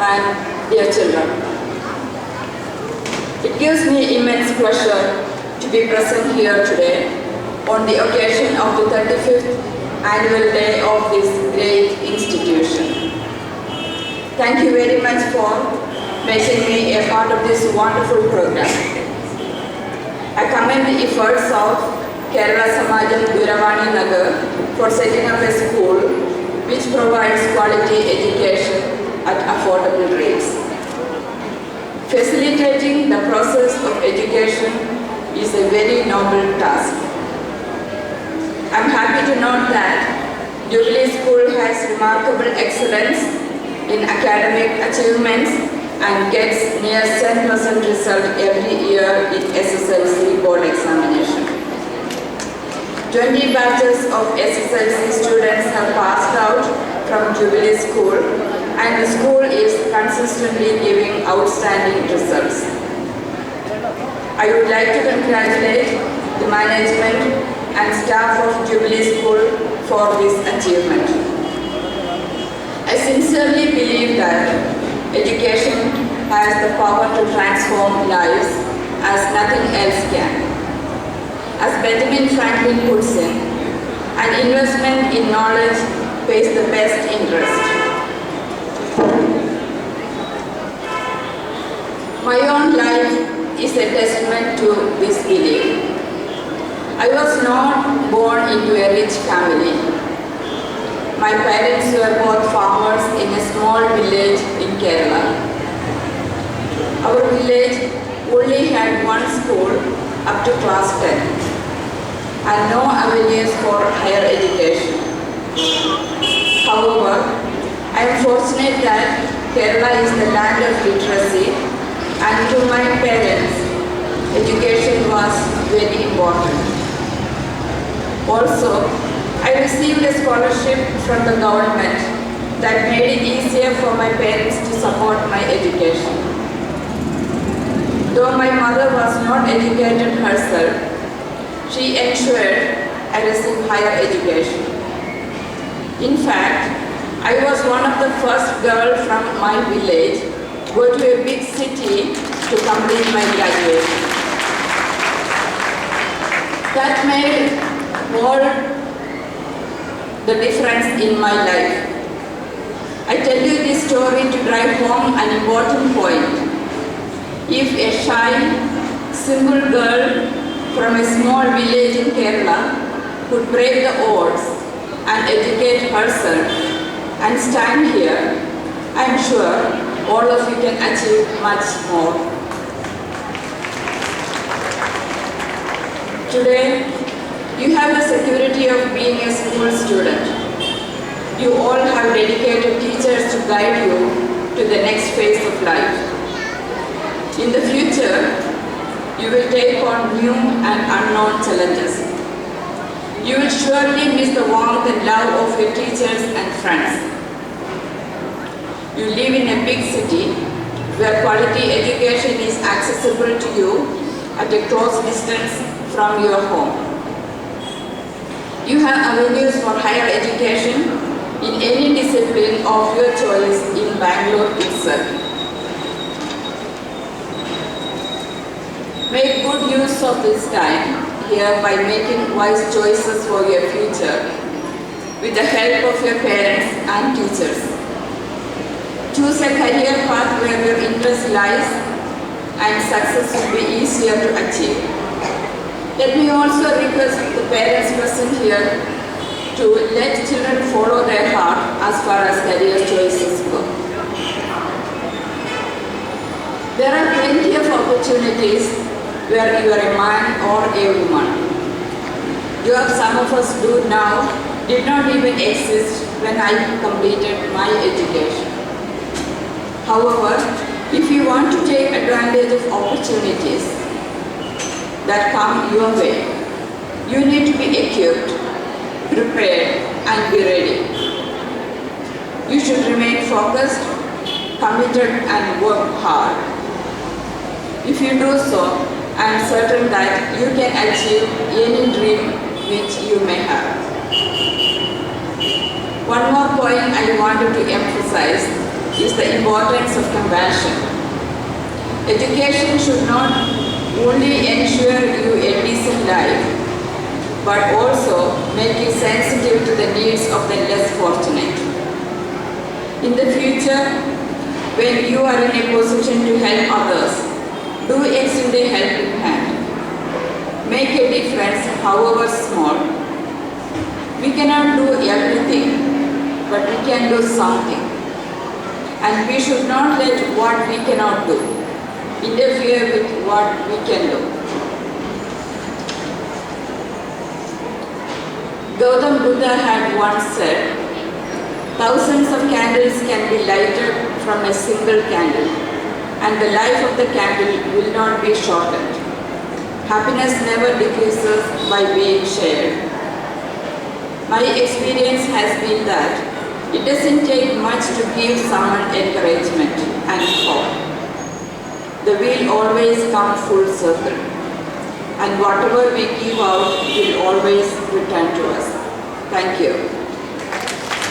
and dear children. It gives me immense pleasure to be present here today on the occasion of the 35th annual day of this great institution. Thank you very much for making me a part of this wonderful program. I commend the efforts of Kerala Samajam Duravani Nagar for setting up a school which provides quality education at affordable rates. Facilitating the process of education is a very noble task. I'm happy to note that Jubilee School has remarkable excellence in academic achievements and gets near 10% result every year in SSLC board examination. 20 batches of SSLC students have passed out from Jubilee School, and the school is consistently giving outstanding results. I would like to congratulate the management and staff of Jubilee School for this achievement. I sincerely believe that education has the power to transform lives as nothing else can. As Benjamin Franklin puts it, an investment in knowledge pays the best interest. My own life is a testament to this belief. I was not born into a rich family. My parents were both farmers in a small village in Kerala. Our village only had one school up to class 10 and no avenues for higher education. However, I am fortunate that Kerala is the land of literacy, and to my parents, education was very important. Also, I received a scholarship from the government that made it easier for my parents to support my education. Though my mother was not educated herself, she ensured I received higher education. In fact, I was one of the first girls from my village to go to a big city to complete my graduation. That made all the difference in my life. I tell you this story to drive home an important point. If a shy, simple girl from a small village in Kerala could break the odds and educate herself and stand here, I am sure all of you can achieve much more. Today, you have the security of being a school student. You all have dedicated teachers to guide you to the next phase of life. In the future, you will take on new and unknown challenges. You will surely miss the warmth and love of your teachers and friends. You live in a big city where quality education is accessible to you at a close distance from your home. You have avenues for higher education in any discipline of your choice in Bangalore itself. Make good use of this time here by making wise choices for your future with the help of your parents and teachers. Choose a career path where your interest lies and success will be easier to achieve. Let me also request the parents present here to let children follow their heart as far as career choices go. There are plenty of opportunities where you are a man or a woman. Jobs some of us do now did not even exist when I completed my education. However, if you want to take advantage of opportunities that come your way, you need to be equipped, prepared, and be ready. You should remain focused, committed, and work hard. If you do so, I am certain that you can achieve any dream which you may have. One more point I wanted to emphasize is the importance of compassion. Education should not only ensure you a decent life, but also make you sensitive to the needs of the less fortunate. In the future, when you are in a position to help others, do extend a helping hand. Make a difference, however small. We cannot do everything, but we can do something. And we should not let what we cannot do interfere with what we can do. Gautam Buddha had once said, "Thousands of candles can be lighted from a single candle, and the life of the candle will not be shortened. Happiness never decreases by being shared." My experience has been that it doesn't take much to give someone encouragement and hope. The wheel always comes full circle, and whatever we give out will always return to us. Thank you.